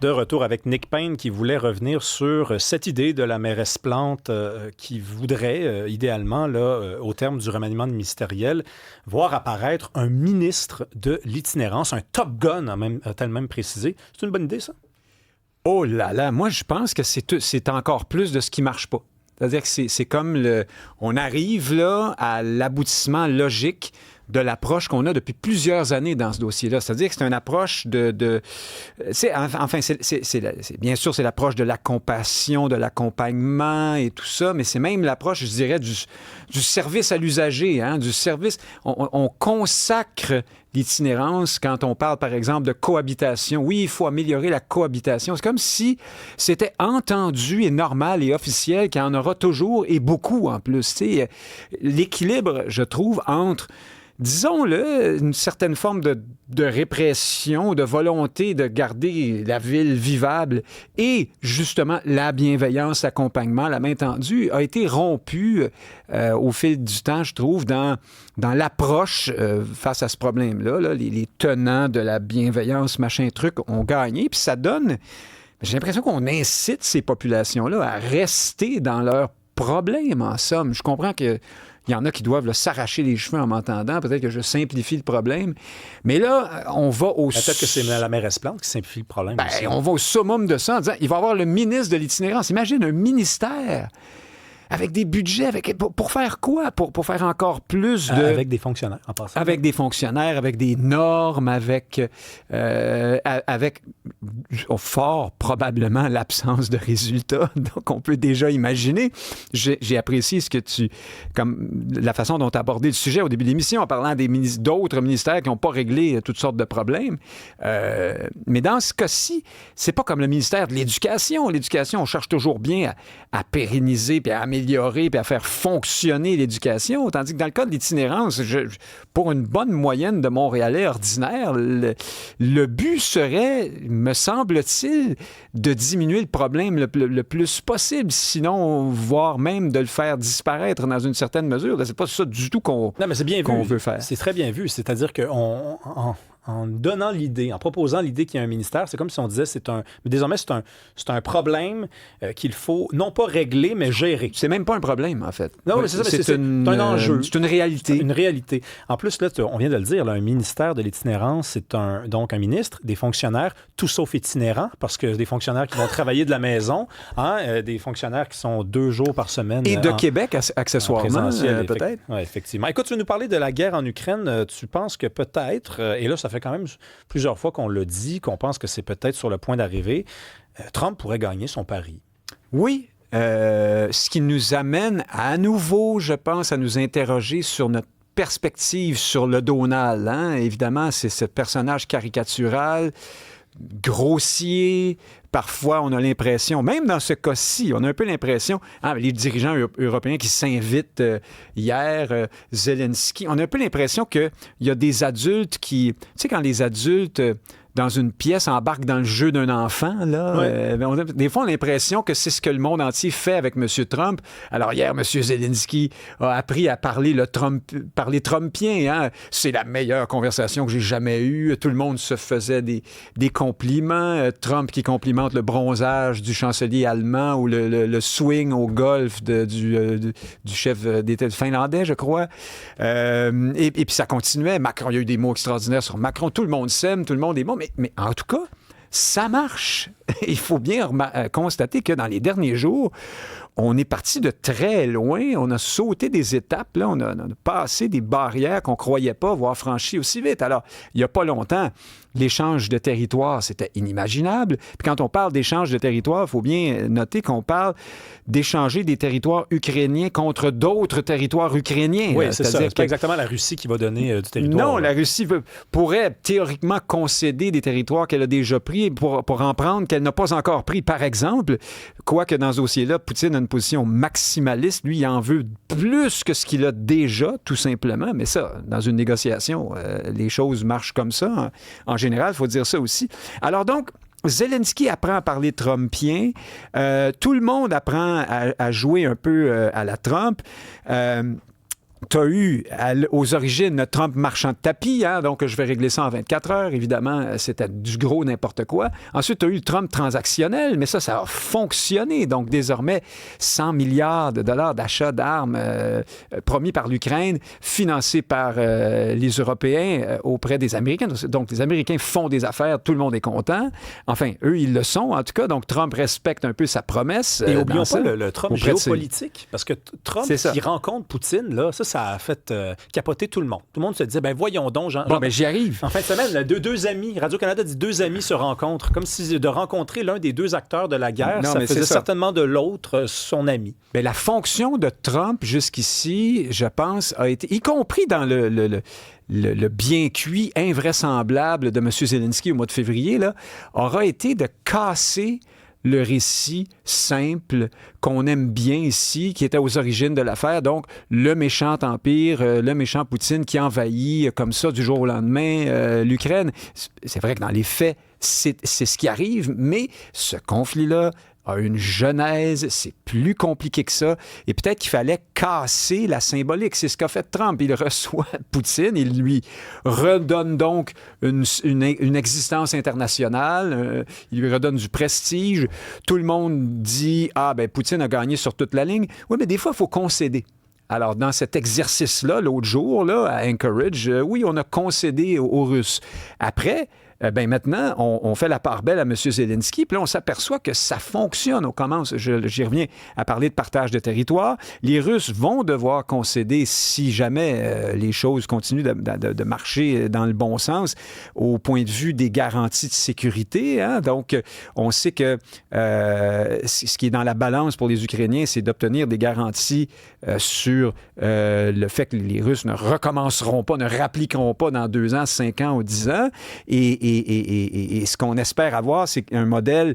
De retour avec Nick Payne qui voulait revenir sur cette idée de la mairesse Plante qui voudrait, idéalement, là, au terme du remaniement ministériel, voir apparaître un ministre de l'itinérance, un Top Gun, a-t-elle même précisé. C'est une bonne idée, ça? Oh là là, moi je pense que c'est encore plus de ce qui marche pas. C'est-à-dire que c'est comme on arrive là à l'aboutissement logique de l'approche qu'on a depuis plusieurs années dans ce dossier-là. C'est-à-dire que c'est une approche bien sûr, c'est l'approche de la compassion, de l'accompagnement et tout ça, mais c'est même l'approche, je dirais, du service à l'usager, hein, du service. On consacre l'itinérance quand on parle, par exemple, de cohabitation. Oui, il faut améliorer la cohabitation. C'est comme si c'était entendu et normal et officiel qu'il y en aura toujours et beaucoup en plus. Tu sais, l'équilibre, je trouve, entre disons-le, une certaine forme de répression, de volonté de garder la ville vivable et justement la bienveillance, l'accompagnement, la main tendue a été rompue au fil du temps, je trouve, dans l'approche face à ce problème-là. Là, les tenants de la bienveillance, machin truc, ont gagné. Puis ça donne... J'ai l'impression qu'on incite ces populations-là à rester dans leurs problèmes, en somme. Je comprends que il y en a qui doivent s'arracher les cheveux en m'entendant. Peut-être que je simplifie le problème. Mais là, on va au... Peut-être que c'est la mairesse Plante qui simplifie le problème. Ben, on va au summum de ça en disant il va y avoir le ministre de l'itinérance. Imagine un ministère avec des budgets, pour faire quoi? Pour faire encore plus de... Avec des fonctionnaires, en passant. Avec des fonctionnaires, avec des normes, avec fort probablement l'absence de résultats. Donc, on peut déjà imaginer. J'ai apprécié comme la façon dont tu as abordé le sujet au début de l'émission, en parlant d'autres ministères qui n'ont pas réglé toutes sortes de problèmes. Mais dans ce cas-ci, c'est pas comme le ministère de l'Éducation. L'éducation, on cherche toujours bien à pérenniser puis à améliorer puis à faire fonctionner l'éducation, tandis que dans le cas de l'itinérance, pour une bonne moyenne de Montréalais ordinaires, le but serait, me semble-t-il, de diminuer le problème le plus possible, sinon, voire même de le faire disparaître dans une certaine mesure. C'est pas ça du tout qu'on veut faire. C'est très bien vu. C'est-à-dire en donnant l'idée, en proposant l'idée qu'il y a un ministère, c'est comme si on disait désormais c'est un problème qu'il faut non pas régler, mais gérer. C'est même pas un problème, en fait. Non, mais c'est un enjeu. C'est une réalité. Une réalité. En plus, là, on vient de le dire, là, un ministère de l'itinérance, c'est donc un ministre, des fonctionnaires, tout sauf itinérants, parce que des fonctionnaires qui vont travailler de la maison, des fonctionnaires qui sont 2 jours par semaine. Et de Québec, accessoirement, peut-être. Oui, effectivement. Écoute, tu veux nous parler de la guerre en Ukraine. Tu penses que peut-être, et là, ça fait quand même plusieurs fois qu'on l'a dit, qu'on pense que c'est peut-être sur le point d'arriver, Trump pourrait gagner son pari. Oui. Ce qui nous amène à nouveau, je pense, à nous interroger sur notre perspective sur le Donald. Hein? Évidemment, c'est ce personnage caricatural, grossier. Parfois, on a l'impression, même dans ce cas-ci, on a un peu l'impression, les dirigeants européens qui s'invitent hier, Zelensky, on a un peu l'impression qu'il y a des adultes qui... Tu sais, quand les adultes... dans une pièce, embarquent dans le jeu d'un enfant. Là. Ouais. Des fois, on a l'impression que c'est ce que le monde entier fait avec M. Trump. Alors hier, M. Zelensky a appris à parler trumpien. Hein? C'est la meilleure conversation que j'ai jamais eue. Tout le monde se faisait des compliments. Trump qui complimente le bronzage du chancelier allemand ou le swing au golf du chef d'État finlandais, je crois. Et puis ça continuait. Macron, il y a eu des mots extraordinaires sur Macron. Tout le monde s'aime, tout le monde est bon. Mais en tout cas, ça marche. Il faut bien constater que dans les derniers jours, on est parti de très loin. On a sauté des étapes. Là, on a passé des barrières qu'on ne croyait pas avoir franchies aussi vite. Alors, il n'y a pas longtemps, l'échange de territoire, c'était inimaginable. Puis quand on parle d'échange de territoire, il faut bien noter qu'on parle d'échanger des territoires ukrainiens contre d'autres territoires ukrainiens. Oui, c'est ça. C'est pas exactement la Russie qui va donner du territoire. Non, la Russie pourrait théoriquement concéder des territoires qu'elle a déjà pris pour en prendre qu'elle n'a pas encore pris. Par exemple, quoique dans ce dossier-là, Poutine a une position maximaliste. Lui, il en veut plus que ce qu'il a déjà, tout simplement. Mais ça, dans une négociation, les choses marchent comme ça. En général, il faut dire ça aussi. Alors donc, Zelensky apprend à parler trumpien. Tout le monde apprend à jouer un peu à la Trump. tu as eu aux origines Trump marchand de tapis, hein, donc je vais régler ça en 24 heures. Évidemment, c'était du gros n'importe quoi. Ensuite, tu as eu le Trump transactionnel, mais ça a fonctionné. Donc, désormais, 100 milliards de dollars d'achat d'armes promis par l'Ukraine, financés par les Européens auprès des Américains. Donc, les Américains font des affaires, tout le monde est content. Enfin, eux, ils le sont, en tout cas. Donc, Trump respecte un peu sa promesse. Et n'oublions pas le Trump géopolitique, parce que Trump qui rencontre Poutine, là, ça a fait capoter tout le monde. Tout le monde se disait, voyons donc, j'y arrive. En fin de semaine, deux amis, Radio-Canada dit 2 amis se rencontrent, comme si de rencontrer l'un des 2 acteurs de la guerre, ça faisait certainement de l'autre son ami. Mais la fonction de Trump jusqu'ici, je pense, a été, y compris dans le bien cuit invraisemblable de M. Zelensky au mois de février, là, aura été de casser le récit simple qu'on aime bien ici, qui était aux origines de l'affaire. Donc, le méchant empire, le méchant Poutine qui envahit comme ça du jour au lendemain l'Ukraine. C'est vrai que dans les faits, c'est ce qui arrive, mais ce conflit-là a une genèse, c'est plus compliqué que ça. Et peut-être qu'il fallait casser la symbolique. C'est ce qu'a fait Trump. Il reçoit Poutine, il lui redonne donc une existence internationale, il lui redonne du prestige. Tout le monde dit « Ah, Poutine a gagné sur toute la ligne. » Oui, mais des fois, il faut concéder. Alors, dans cet exercice-là, l'autre jour, là, à Anchorage, oui, on a concédé aux Russes. Après, maintenant, on fait la part belle à M. Zelensky, puis là, on s'aperçoit que ça fonctionne. On commence, j'y reviens, à parler de partage de territoire. Les Russes vont devoir concéder si jamais les choses continuent de marcher dans le bon sens au point de vue des garanties de sécurité. Hein? Donc, on sait que ce qui est dans la balance pour les Ukrainiens, c'est d'obtenir des garanties sur le fait que les Russes ne recommenceront pas, ne rappliqueront pas dans 2 ans, 5 ans ou 10 ans. Et ce qu'on espère avoir, c'est un modèle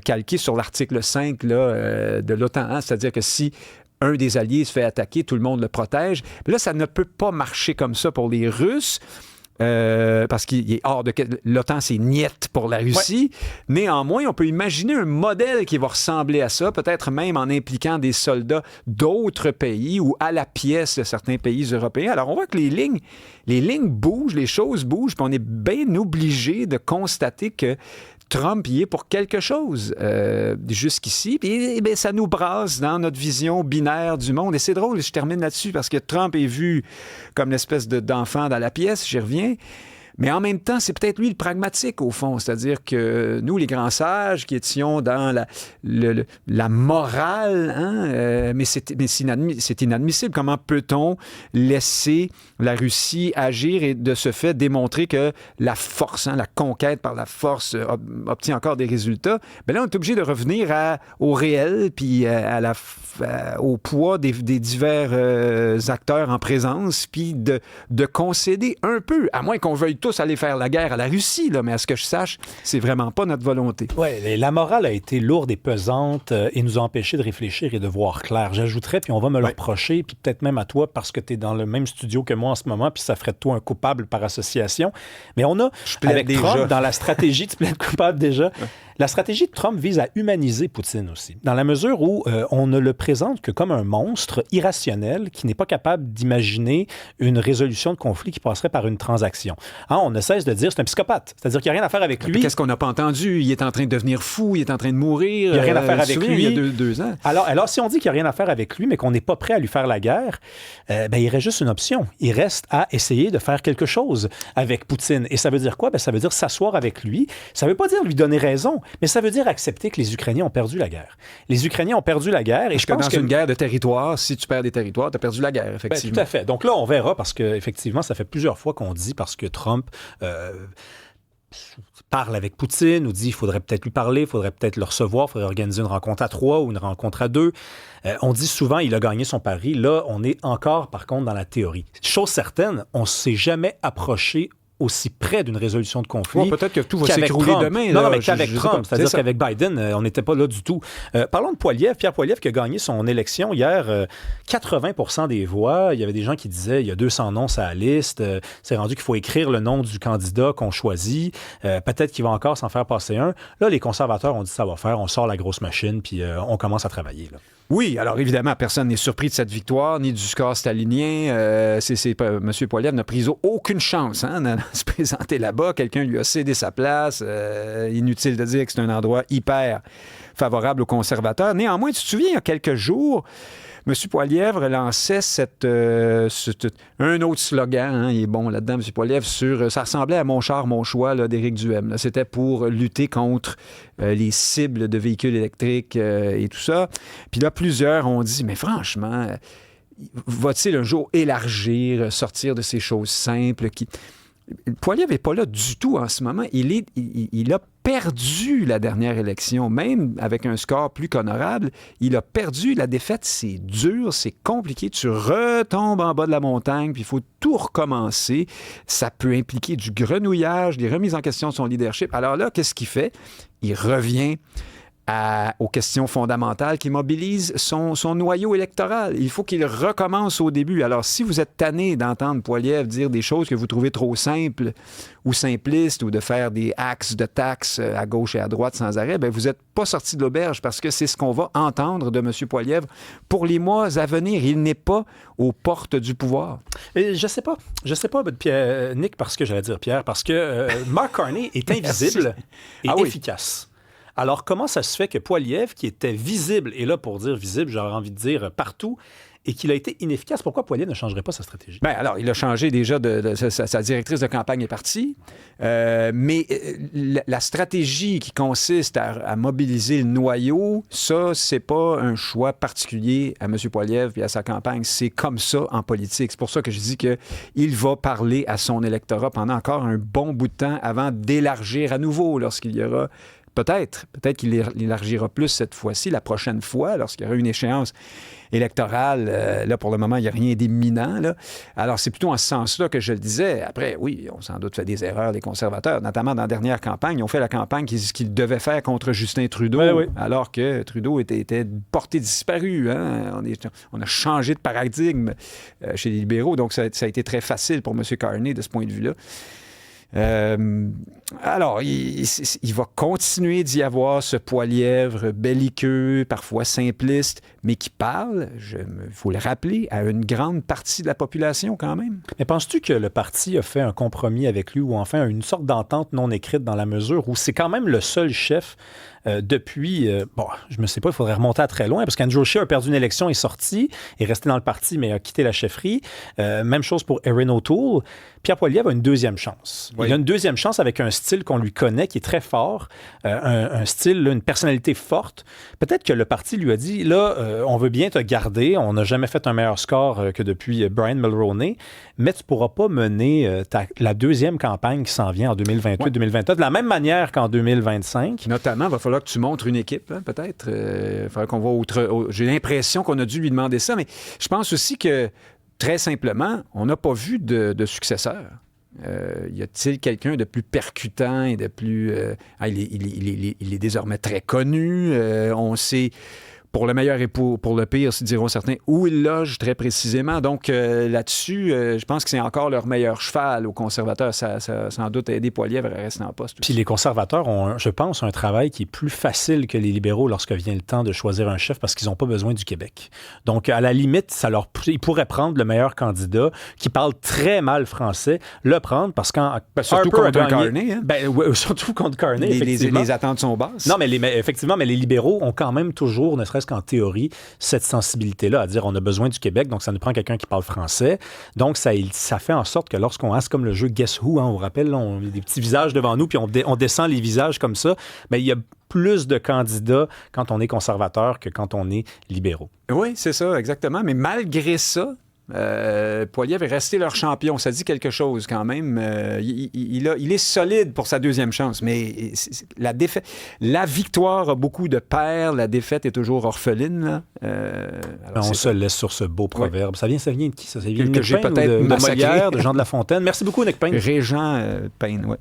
calqué sur l'article 5 là, de l'OTAN. Hein? C'est-à-dire que si un des alliés se fait attaquer, tout le monde le protège. Mais là, ça ne peut pas marcher comme ça pour les Russes. Parce qu'il est hors de... L'OTAN, c'est niette pour la Russie. Ouais. Néanmoins, on peut imaginer un modèle qui va ressembler à ça, peut-être même en impliquant des soldats d'autres pays ou à la pièce de certains pays européens. Alors, on voit que les lignes bougent, les choses bougent, puis on est bien obligé de constater que Trump y est pour quelque chose jusqu'ici. Puis ça nous brasse dans notre vision binaire du monde. Et c'est drôle, je termine là-dessus, parce que Trump est vu comme l'espèce d'enfant dans la pièce, j'y reviens. Mais en même temps, c'est peut-être lui le pragmatique, au fond. C'est-à-dire que nous, les grands sages qui étions dans la morale, hein, mais c'est inadmissible. Comment peut-on laisser la Russie agir et de ce fait démontrer que la force, hein, la conquête par la force obtient encore des résultats? Bien là, on est obligé de revenir au réel puis au poids des divers acteurs en présence puis de concéder un peu, à moins qu'on veuille tous aller faire la guerre à la Russie, là, mais à ce que je sache, c'est vraiment pas notre volonté. Oui, la morale a été lourde et pesante et nous a empêchés de réfléchir et de voir clair. J'ajouterais, puis on va me le reprocher, puis peut-être même à toi, parce que tu es dans le même studio que moi en ce moment, puis ça ferait de toi un coupable par association. Mais on a, avec Trump, dans la stratégie, tu plaides coupable déjà, la stratégie de Trump vise à humaniser Poutine aussi, dans la mesure où on ne le présente que comme un monstre irrationnel qui n'est pas capable d'imaginer une résolution de conflit qui passerait par une transaction. Hein, on ne cesse de dire c'est un psychopathe, c'est-à-dire qu'il n'y a rien à faire avec lui. Qu'est-ce qu'on n'a pas entendu? Il est en train de devenir fou, il est en train de mourir. Il n'y a rien à faire avec lui. Il y a 2 ans. Alors, si on dit qu'il n'y a rien à faire avec lui, mais qu'on n'est pas prêt à lui faire la guerre, il reste juste une option. Il reste à essayer de faire quelque chose avec Poutine. Et ça veut dire quoi? Ça veut dire s'asseoir avec lui. Ça ne veut pas dire lui donner raison, mais ça veut dire accepter que les Ukrainiens ont perdu la guerre. Les Ukrainiens ont perdu la guerre. Et je pense que dans une guerre de territoire, si tu perds des territoires, tu as perdu la guerre, effectivement. Tout à fait. Donc là, on verra, parce qu'effectivement, ça fait plusieurs fois qu'on dit, parce que Trump parle avec Poutine, ou dit qu'il faudrait peut-être lui parler, il faudrait peut-être le recevoir, il faudrait organiser une rencontre à 3 ou une rencontre à 2. On dit souvent il a gagné son pari. Là, on est encore, par contre, dans la théorie. Chose certaine, on ne s'est jamais approché aussi près d'une résolution de conflit. Ouais, peut-être que tout va s'écrouler demain. Non, mais qu'avec Trump. C'est-à-dire qu'avec Biden, on n'était pas là du tout. Parlons de Pierre Poilievre, qui a gagné son élection hier. 80% des voix. Il y avait des gens qui disaient il y a 200 noms sur la liste. C'est rendu qu'il faut écrire le nom du candidat qu'on choisit. Peut-être qu'il va encore s'en faire passer un. Là, les conservateurs ont dit ça va faire. On sort la grosse machine, puis on commence à travailler. Là. Oui, alors évidemment, personne n'est surpris de cette victoire, ni du score stalinien. M. Poilievre n'a pris aucune chance de se présenter là-bas. Quelqu'un lui a cédé sa place. Inutile de dire que c'est un endroit hyper favorable aux conservateurs. Néanmoins, tu te souviens, il y a quelques jours, M. Poilievre lançait un autre slogan, il est bon là-dedans, M. Poilievre, ça ressemblait à Mon char, mon choix d'Éric Duhem. Là. C'était pour lutter contre les cibles de véhicules électriques et tout ça. Puis là, plusieurs ont dit, mais franchement, va-t-il un jour élargir, sortir de ces choses simples qui... Poilievre n'est pas là du tout en ce moment. Il a perdu la dernière élection, même avec un score plus qu'honorable. Il a perdu. La défaite, c'est dur, c'est compliqué. Tu retombes en bas de la montagne, puis il faut tout recommencer. Ça peut impliquer du grenouillage, des remises en question de son leadership. Alors là, qu'est-ce qu'il fait? Il revient aux questions fondamentales qui mobilisent son noyau électoral. Il faut qu'il recommence au début. Alors, si vous êtes tanné d'entendre Poilievre dire des choses que vous trouvez trop simples ou simplistes ou de faire des axes de taxes à gauche et à droite sans arrêt, bien, vous n'êtes pas sorti de l'auberge parce que c'est ce qu'on va entendre de M. Poilievre pour les mois à venir. Il n'est pas aux portes du pouvoir. Et je sais pas, Pierre, Nick, parce que Mark Carney est invisible et efficace. Alors, comment ça se fait que Poilievre, qui était visible, et là, pour dire visible, j'aurais envie de dire partout, et qu'il a été inefficace, pourquoi Poilievre ne changerait pas sa stratégie? Bien, alors, il a changé déjà sa directrice de campagne est partie, mais la stratégie qui consiste à mobiliser le noyau, ça, c'est pas un choix particulier à M. Poilievre et à sa campagne. C'est comme ça en politique. C'est pour ça que je dis qu'il va parler à son électorat pendant encore un bon bout de temps avant d'élargir à nouveau lorsqu'il y aura... Peut-être qu'il élargira plus cette fois-ci, la prochaine fois, lorsqu'il y aura une échéance électorale. Là, pour le moment, il n'y a rien d'imminent. Là. Alors, c'est plutôt en ce sens-là que je le disais. Après, oui, on sans doute fait des erreurs, les conservateurs, notamment dans la dernière campagne. Ils ont fait la campagne qu'ils devaient faire contre Justin Trudeau, alors que Trudeau était porté disparu. Hein? On a changé de paradigme chez les libéraux, donc ça a été très facile pour M. Carney de ce point de vue-là. Alors, il va continuer d'y avoir ce Poilievre belliqueux, parfois simpliste, mais qui parle, il faut le rappeler, à une grande partie de la population quand même. Mais penses-tu que le parti a fait un compromis avec lui ou enfin une sorte d'entente non écrite dans la mesure où c'est quand même le seul chef depuis, je ne sais pas, il faudrait remonter à très loin parce qu'Andrew Scheer a perdu une élection, est sorti, est resté dans le parti, mais a quitté la chefferie. Même chose pour Erin O'Toole. Pierre Poilievre a une deuxième chance. Oui. Il a une deuxième chance avec un style qu'on lui connaît, qui est très fort, un style, une personnalité forte. Peut-être que le parti lui a dit, là, on veut bien te garder, on n'a jamais fait un meilleur score que depuis Brian Mulroney, mais tu ne pourras pas mener la deuxième campagne qui s'en vient en 2028-2029 de la même manière qu'en 2025. Notamment, il va falloir que tu montres une équipe, hein, peut-être. Il va falloir qu'on va j'ai l'impression qu'on a dû lui demander ça, mais je pense aussi que, très simplement, on n'a pas vu de successeur. Y a-t-il quelqu'un de plus percutant et de plus... il est désormais très connu. On sait... Pour le meilleur et pour le pire, diront certains, où ils logent très précisément. Donc là-dessus, je pense que c'est encore leur meilleur cheval aux conservateurs. Ça a sans doute aidé Poilievre à rester en poste. Puis les conservateurs ont, je pense, un travail qui est plus facile que les libéraux lorsque vient le temps de choisir un chef parce qu'ils n'ont pas besoin du Québec. Donc, à la limite, ils pourraient prendre le meilleur candidat qui parle très mal français, le prendre parce surtout contre Carney. Hein? Surtout contre Carney, effectivement. Les attentes sont basses. Non, mais effectivement, mais les libéraux ont quand même toujours, ne serait-ce qu'en théorie, cette sensibilité-là à dire on a besoin du Québec, donc ça nous prend quelqu'un qui parle français. Donc, ça fait en sorte que lorsqu'on a, c'est comme le jeu Guess Who, on rappelle, on a des petits visages devant nous, puis on descend les visages comme ça, mais il y a plus de candidats quand on est conservateur que quand on est libéraux. Oui, c'est ça, exactement. Mais malgré ça, Poilievre est resté leur champion. Ça dit quelque chose quand même. Il est solide pour sa deuxième chance, mais la victoire a beaucoup de pairs, la défaite est toujours orpheline. On se laisse sur ce beau proverbe. Oui. Ça vient de qui? Ça vient de Nick Payne, peut-être de Molière, de Jean de La Fontaine. Merci beaucoup, Nick Payne. Régent Payne, oui.